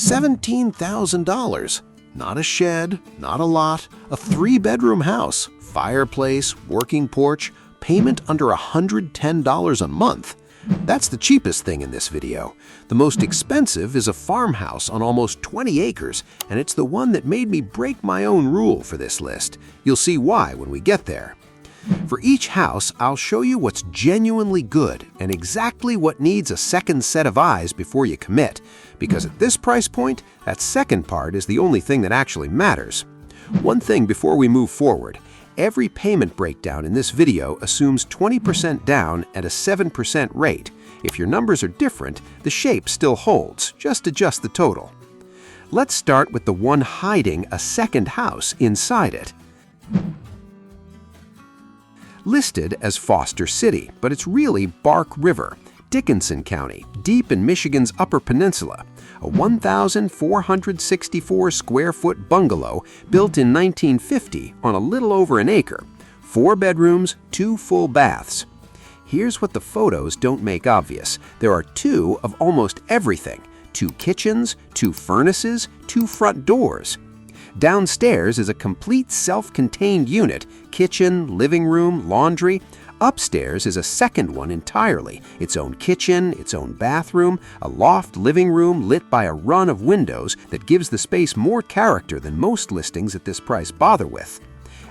$17,000. Not a shed, not a lot, a 3-bedroom house, fireplace, working porch, payment under $110 a month. That's the cheapest thing in this video. The most expensive is a farmhouse on almost 20 acres, and it's the one that made me break my own rule for this list. You'll see why when we get there. For each house, I'll show you what's genuinely good and exactly what needs a second set of eyes before you commit, because at this price point, that second part is the only thing that actually matters. One thing before we move forward. Every payment breakdown in this video assumes 20% down at a 7% rate. If your numbers are different, the shape still holds. Just adjust the total. Let's start with the one hiding a second house inside it. Listed as Foster City, but it's really Bark River, Dickinson County, deep in Michigan's Upper Peninsula. A 1,464 square foot bungalow built in 1950 on a little over an acre. 4 bedrooms, 2 full baths. Here's what the photos don't make obvious. There are 2 of almost everything. 2 kitchens, 2 furnaces, 2 front doors. Downstairs is a complete self-contained unit, kitchen, living room, laundry. Upstairs is a second one entirely, its own kitchen, its own bathroom, a loft living room lit by a run of windows that gives the space more character than most listings at this price bother with.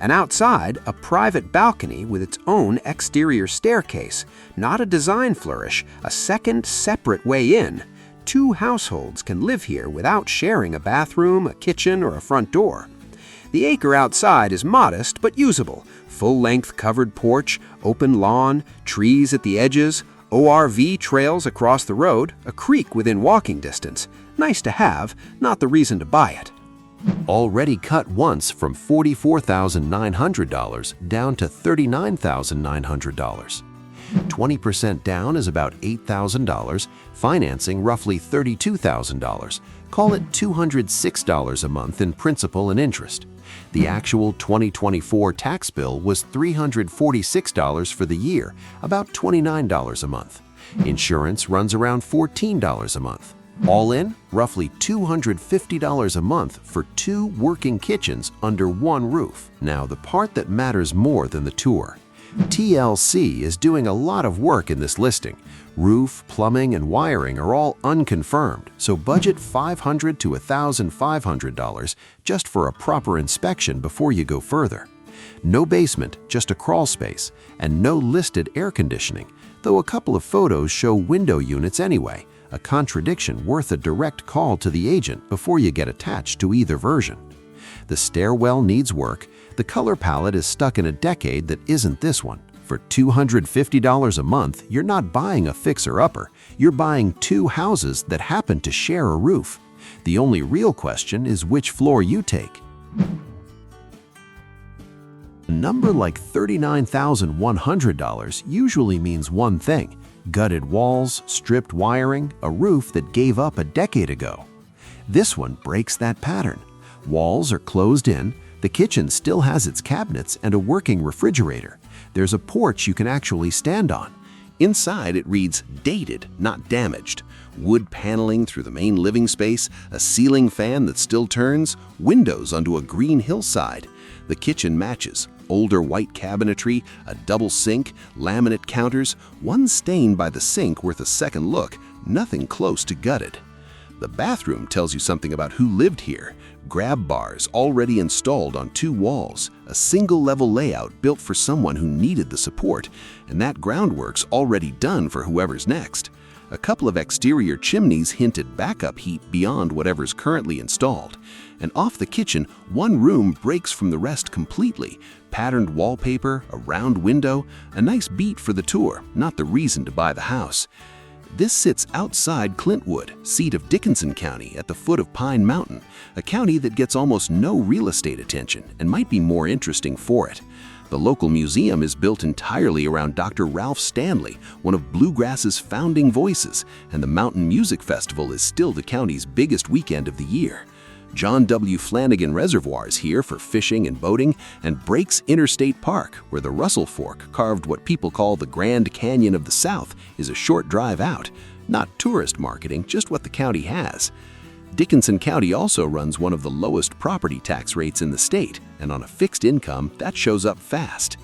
And outside, a private balcony with its own exterior staircase, not a design flourish, a second separate way in. 2 households can live here without sharing a bathroom, a kitchen, or a front door. The acre outside is modest but usable. Full-length covered porch, open lawn, trees at the edges, ORV trails across the road, a creek within walking distance. Nice to have, not the reason to buy it. Already cut once from $44,900 down to $39,900. 20% down is about $8,000, financing roughly $32,000. Call it $206 a month in principal and interest. The actual 2024 tax bill was $346 for the year, about $29 a month. Insurance runs around $14 a month. All in, roughly $250 a month for 2 working kitchens under one roof. Now, the part that matters more than the tour. TLC is doing a lot of work in this listing. Roof, plumbing, and wiring are all unconfirmed, so budget $500 to $1,500 just for a proper inspection before you go further. No basement, just a crawl space, and no listed air conditioning, though a couple of photos show window units anyway, a contradiction worth a direct call to the agent before you get attached to either version. The stairwell needs work. The color palette is stuck in a decade that isn't this one. For $250 a month, you're not buying a fixer-upper. You're buying 2 houses that happen to share a roof. The only real question is which floor you take. A number like $39,100 usually means one thing: gutted walls, stripped wiring, a roof that gave up a decade ago. This one breaks that pattern. Walls are closed in. The kitchen still has its cabinets and a working refrigerator. There's a porch you can actually stand on. Inside it reads dated, not damaged. Wood paneling through the main living space, a ceiling fan that still turns, windows onto a green hillside. The kitchen matches. Older white cabinetry, a double sink, laminate counters, one stain by the sink worth a second look, nothing close to gutted. The bathroom tells you something about who lived here. Grab bars already installed on 2 walls, a single-level layout built for someone who needed the support, and that groundwork's already done for whoever's next. A couple of exterior chimneys hint at backup heat beyond whatever's currently installed. And off the kitchen, one room breaks from the rest completely. Patterned wallpaper, a round window, a nice beat for the tour, not the reason to buy the house. This sits outside Clintwood, seat of Dickinson County at the foot of Pine Mountain, a county that gets almost no real estate attention and might be more interesting for it. The local museum is built entirely around Dr. Ralph Stanley, one of bluegrass's founding voices, and the Mountain Music Festival is still the county's biggest weekend of the year. John W. Flanagan Reservoir is here for fishing and boating, and Breaks Interstate Park, where the Russell Fork carved what people call the Grand Canyon of the South, is a short drive out. Not tourist marketing, just what the county has. Dickinson County also runs one of the lowest property tax rates in the state, and on a fixed income, that shows up fast.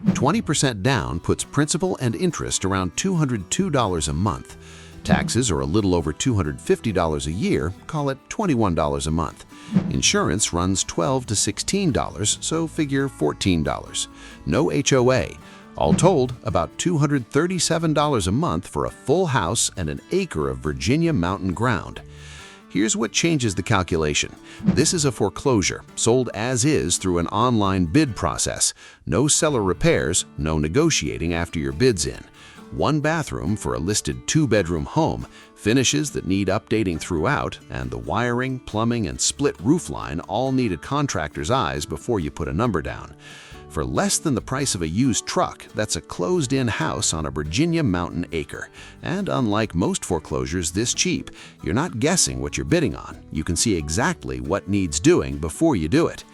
20% down puts principal and interest around $202 a month. Taxes are a little over $250 a year, call it $21 a month. Insurance runs $12 to $16, so figure $14. No HOA. All told, about $237 a month for a full house and an acre of Virginia mountain ground. Here's what changes the calculation. This is a foreclosure, sold as is through an online bid process. No seller repairs, no negotiating after your bid's in. One bathroom for a listed 2-bedroom home, finishes that need updating throughout, and the wiring, plumbing, and split roofline all need a contractor's eyes before you put a number down. For less than the price of a used truck, that's a closed-in house on a Virginia mountain acre. And unlike most foreclosures this cheap, you're not guessing what you're bidding on. You can see exactly what needs doing before you do it.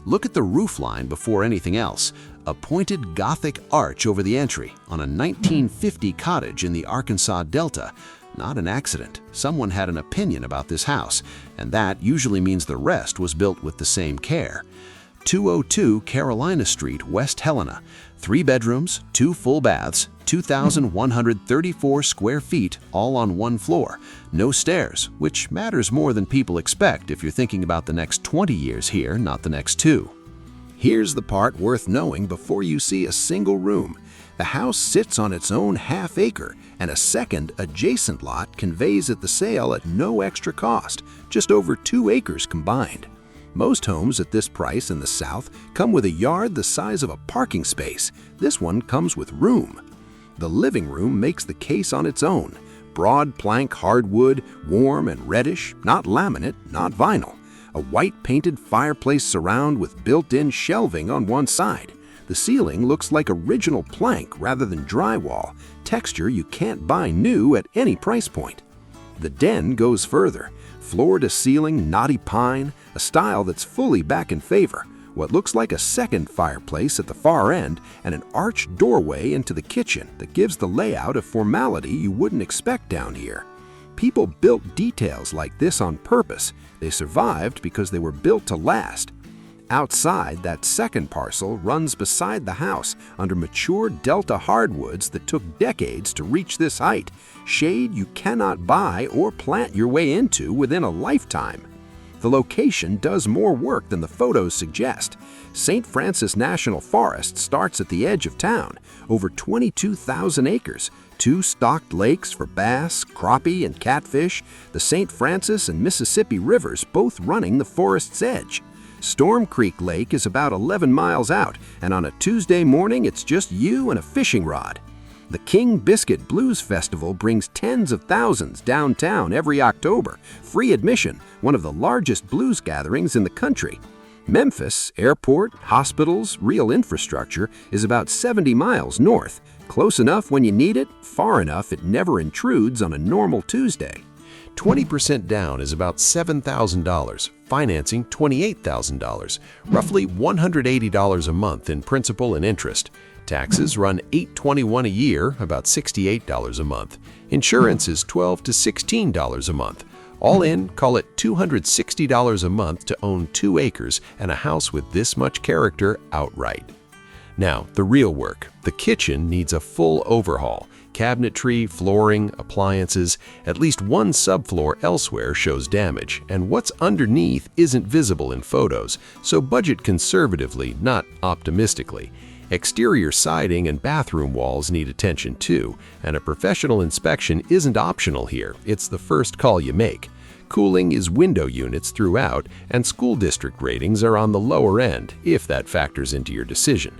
Look at the roofline before anything else. A pointed Gothic arch over the entry on a 1950 cottage in the Arkansas Delta. Not an accident. Someone had an opinion about this house, and that usually means the rest was built with the same care. 202 Carolina Street, West Helena. 3 bedrooms, 2 full baths, 2,134 square feet, all on one floor. No stairs, which matters more than people expect if you're thinking about the next 20 years here, not the next 2. Here's the part worth knowing before you see a single room. The house sits on its own half-acre, and a second adjacent lot conveys at the sale at no extra cost, just over 2 acres combined. Most homes at this price in the South come with a yard the size of a parking space. This one comes with room. The living room makes the case on its own. Broad plank hardwood, warm and reddish, not laminate, not vinyl. A white painted fireplace surround with built-in shelving on one side. The ceiling looks like original plank rather than drywall, texture you can't buy new at any price point. The den goes further. Floor-to-ceiling knotty pine, a style that's fully back in favor. What looks like a second fireplace at the far end and an arched doorway into the kitchen that gives the layout a formality you wouldn't expect down here. People built details like this on purpose. They survived because they were built to last. Outside, that second parcel runs beside the house under mature Delta hardwoods that took decades to reach this height, shade you cannot buy or plant your way into within a lifetime. The location does more work than the photos suggest. St. Francis National Forest starts at the edge of town, over 22,000 acres, 2 stocked lakes for bass, crappie, and catfish, the St. Francis and Mississippi rivers both running the forest's edge. Storm Creek Lake is about 11 miles out, and on a Tuesday morning it's just you and a fishing rod. The King Biscuit Blues Festival brings tens of thousands downtown every October, free admission, one of the largest blues gatherings in the country. Memphis, airport, hospitals, real infrastructure, is about 70 miles north. Close enough when you need it, far enough it never intrudes on a normal Tuesday. 20% down is about $7,000, financing $28,000, roughly $180 a month in principal and interest. Taxes run $821 a year, about $68 a month. Insurance is $12 to $16 a month. All in, call it $260 a month to own 2 acres and a house with this much character outright. Now, the real work. The kitchen needs a full overhaul. Cabinetry, flooring, appliances, at least one subfloor elsewhere shows damage, and what's underneath isn't visible in photos, so budget conservatively, not optimistically. Exterior siding and bathroom walls need attention too, and a professional inspection isn't optional here, it's the first call you make. Cooling is window units throughout, and school district ratings are on the lower end, if that factors into your decision.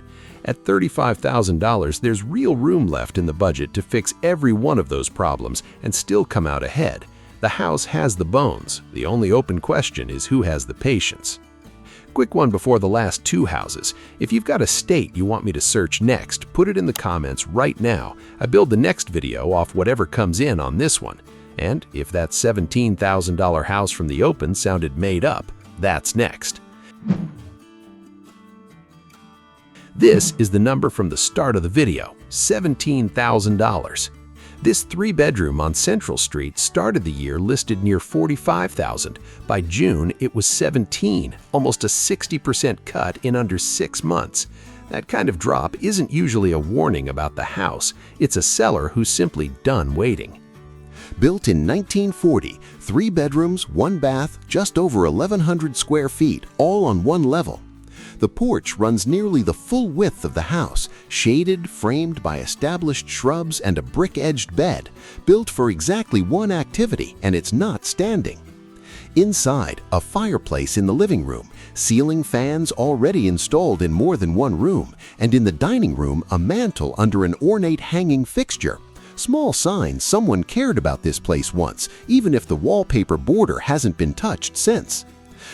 At $35,000, there's real room left in the budget to fix every one of those problems and still come out ahead. The house has the bones. The only open question is who has the patience. Quick one before the last 2 houses. If you've got a state you want me to search next, put it in the comments right now. I build the next video off whatever comes in on this one. And if that $17,000 house from the open sounded made up, that's next. This is the number from the start of the video, $17,000. This three-bedroom on Central Street started the year listed near $45,000. By June, it was $17,000, almost a 60% cut in under 6 months. That kind of drop isn't usually a warning about the house. It's a seller who's simply done waiting. Built in 1940, 3 bedrooms, 1 bath, just over 1,100 square feet, all on one level. The porch runs nearly the full width of the house, shaded, framed by established shrubs and a brick-edged bed, built for exactly one activity, and it's not standing. Inside, a fireplace in the living room, ceiling fans already installed in more than one room, and in the dining room, a mantel under an ornate hanging fixture. Small sign someone cared about this place once, even if the wallpaper border hasn't been touched since.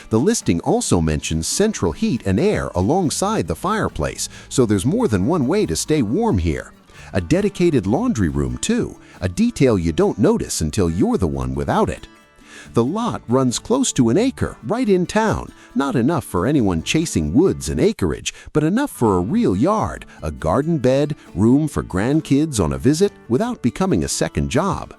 The listing also mentions central heat and air alongside the fireplace, so there's more than one way to stay warm here. A dedicated laundry room too, a detail you don't notice until you're the one without it. The lot runs close to an acre, right in town. Not enough for anyone chasing woods and acreage, but enough for a real yard, a garden bed, room for grandkids on a visit without becoming a second job.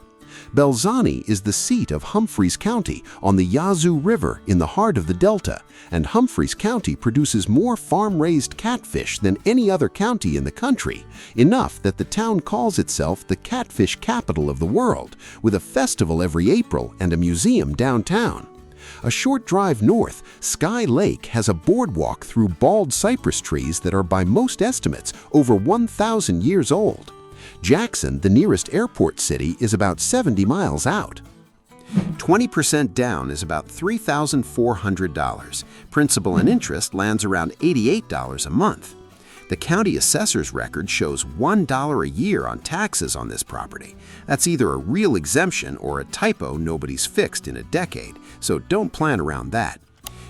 Belzani is the seat of Humphreys County on the Yazoo River in the heart of the Delta, and Humphreys County produces more farm-raised catfish than any other county in the country, enough that the town calls itself the catfish capital of the world, with a festival every April and a museum downtown. A short drive north, Sky Lake has a boardwalk through bald cypress trees that are by most estimates over 1,000 years old. Jackson, the nearest airport city, is about 70 miles out. 20% down is about $3,400. Principal and interest lands around $88 a month. The county assessor's record shows $1 a year on taxes on this property. That's either a real exemption or a typo nobody's fixed in a decade, so don't plan around that.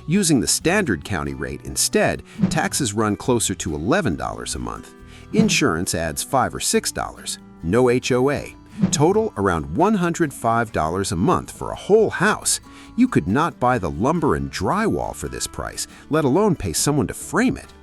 Using the standard county rate instead, taxes run closer to $11 a month. Insurance adds $5 or $6. No HOA. Total around $105 a month for a whole house. You could not buy the lumber and drywall for this price, let alone pay someone to frame it.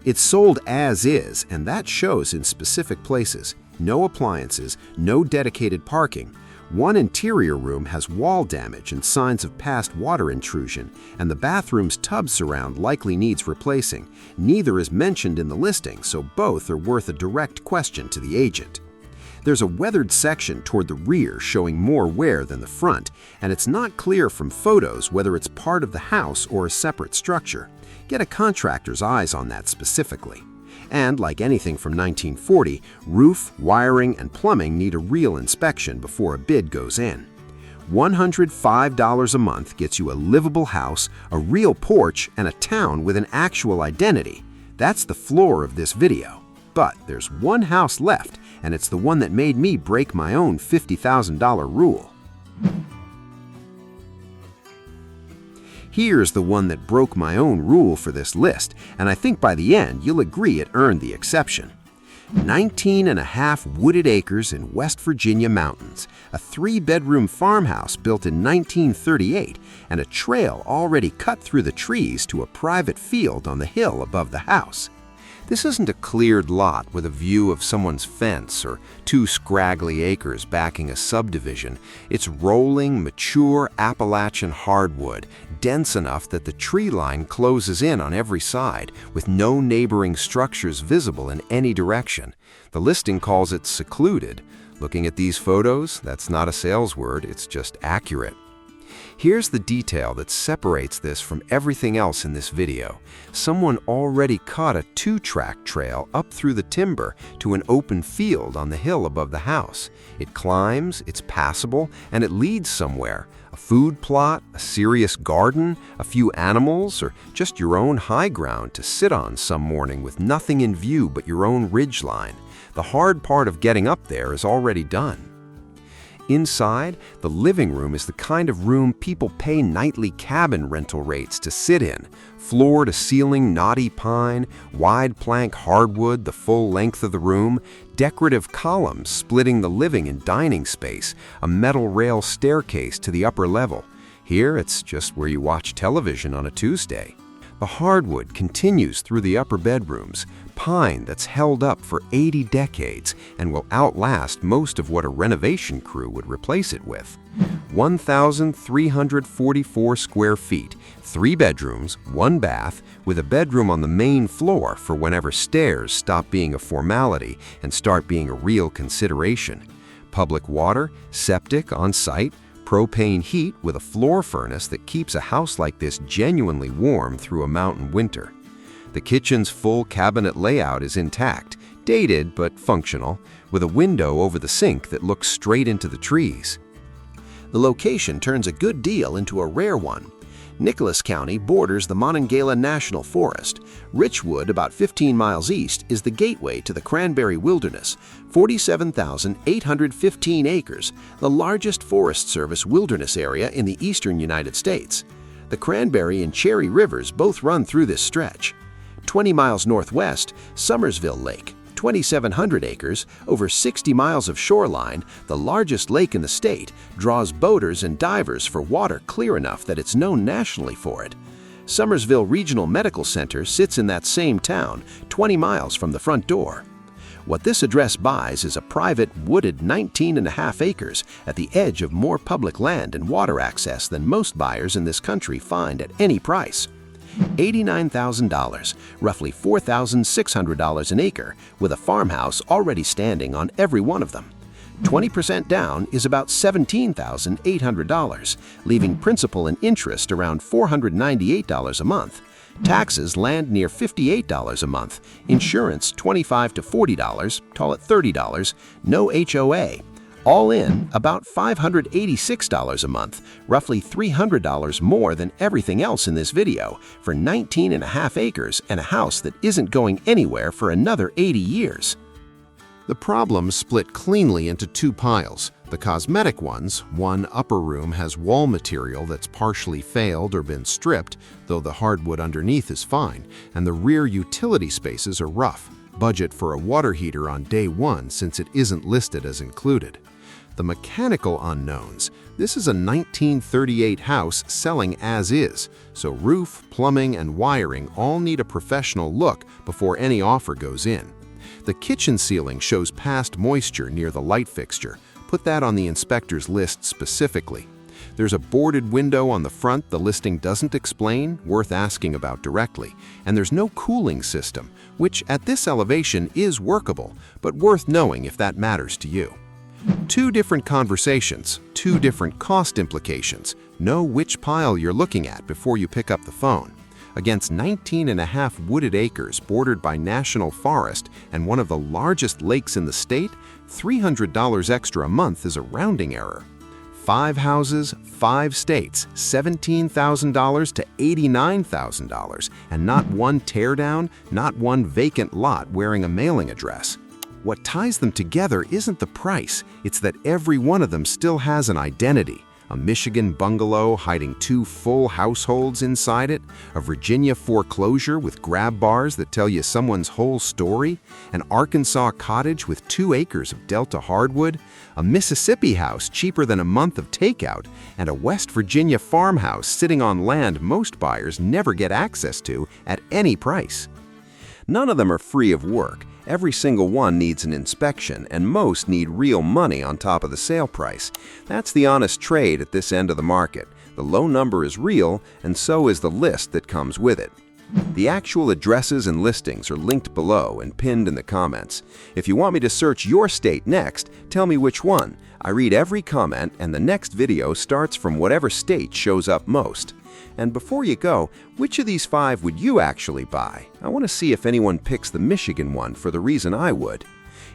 It's sold as is, and that shows in specific places. No appliances, no dedicated parking. One interior room has wall damage and signs of past water intrusion, and the bathroom's tub surround likely needs replacing. Neither is mentioned in the listing, so both are worth a direct question to the agent. There's a weathered section toward the rear showing more wear than the front, and it's not clear from photos whether it's part of the house or a separate structure. Get a contractor's eyes on that specifically. And like anything from 1940, roof, wiring, and plumbing need a real inspection before a bid goes in. $105 a month gets you a livable house, a real porch, and a town with an actual identity. That's the floor of this video. But there's one house left, and it's the one that made me break my own $50,000 rule. Here's the one that broke my own rule for this list, and I think by the end you'll agree it earned the exception. 19.5 wooded acres in West Virginia mountains, a 3-bedroom farmhouse built in 1938, and a trail already cut through the trees to a private field on the hill above the house. This isn't a cleared lot with a view of someone's fence or 2 scraggly acres backing a subdivision. It's rolling, mature Appalachian hardwood, dense enough that the tree line closes in on every side, with no neighboring structures visible in any direction. The listing calls it secluded. Looking at these photos, that's not a sales word, it's just accurate. Here's the detail that separates this from everything else in this video. Someone already cut a 2-track trail up through the timber to an open field on the hill above the house. It climbs, it's passable, and it leads somewhere. A food plot, a serious garden, a few animals, or just your own high ground to sit on some morning with nothing in view but your own ridgeline. The hard part of getting up there is already done. Inside, the living room is the kind of room people pay nightly cabin rental rates to sit in. Floor-to-ceiling knotty pine, wide plank hardwood the full length of the room, decorative columns splitting the living and dining space, a metal rail staircase to the upper level. Here, it's just where you watch television on a Tuesday. The hardwood continues through the upper bedrooms, pine that's held up for 80 decades and will outlast most of what a renovation crew would replace it with. 1,344 square feet, 3 bedrooms, 1 bath, with a bedroom on the main floor for whenever stairs stop being a formality and start being a real consideration. Public water, septic on site, propane heat with a floor furnace that keeps a house like this genuinely warm through a mountain winter. The kitchen's full cabinet layout is intact, dated but functional, with a window over the sink that looks straight into the trees. The location turns a good deal into a rare one. Nicholas County borders the Monongahela National Forest. Richwood, about 15 miles east, is the gateway to the Cranberry Wilderness, 47,815 acres, the largest Forest Service wilderness area in the eastern United States. The Cranberry and Cherry Rivers both run through this stretch. 20 miles northwest, Summersville Lake, 2,700 acres, over 60 miles of shoreline, the largest lake in the state, draws boaters and divers for water clear enough that it's known nationally for it. Summersville Regional Medical Center sits in that same town, 20 miles from the front door. What this address buys is a private, wooded 19.5 acres at the edge of more public land and water access than most buyers in this country find at any price. $89,000, roughly $4,600 an acre, with a farmhouse already standing on every one of them. 20% down is about $17,800, leaving principal and interest around $498 a month. Taxes land near $58 a month, insurance $25 to $40, call it $30, no HOA. All in, about $586 a month, roughly $300 more than everything else in this video, for 19.5 acres and a house that isn't going anywhere for another 80 years. The problems split cleanly into 2 piles. The cosmetic ones, one upper room has wall material that's partially failed or been stripped, though the hardwood underneath is fine, and the rear utility spaces are rough. Budget for a water heater on day 1 since it isn't listed as included. The mechanical unknowns. This is a 1938 house selling as is, so roof, plumbing, and wiring all need a professional look before any offer goes in. The kitchen ceiling shows past moisture near the light fixture. Put that on the inspector's list specifically. There's a boarded window on the front the listing doesn't explain, worth asking about directly, and there's no cooling system, which at this elevation is workable, but worth knowing if that matters to you. 2 different conversations, 2 different cost implications. Know which pile you're looking at before you pick up the phone. Against 19.5 wooded acres bordered by national forest and one of the largest lakes in the state, $300 extra a month is a rounding error. 5 houses, 5 states, $17,000 to $89,000, and not one teardown, not one vacant lot wearing a mailing address. What ties them together isn't the price, it's that every one of them still has an identity. A Michigan bungalow hiding 2 full households inside it, a Virginia foreclosure with grab bars that tell you someone's whole story, an Arkansas cottage with 2 acres of Delta hardwood, a Mississippi house cheaper than a month of takeout, and a West Virginia farmhouse sitting on land most buyers never get access to at any price. None of them are free of work. Every single one needs an inspection, and most need real money on top of the sale price. That's the honest trade at this end of the market. The low number is real, and so is the list that comes with it. The actual addresses and listings are linked below and pinned in the comments. If you want me to search your state next, tell me which one. I read every comment, and the next video starts from whatever state shows up most. And before you go, which of these 5 would you actually buy? I want to see if anyone picks the Michigan one for the reason I would.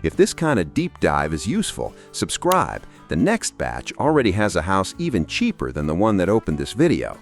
If this kind of deep dive is useful, subscribe. The next batch already has a house even cheaper than the one that opened this video.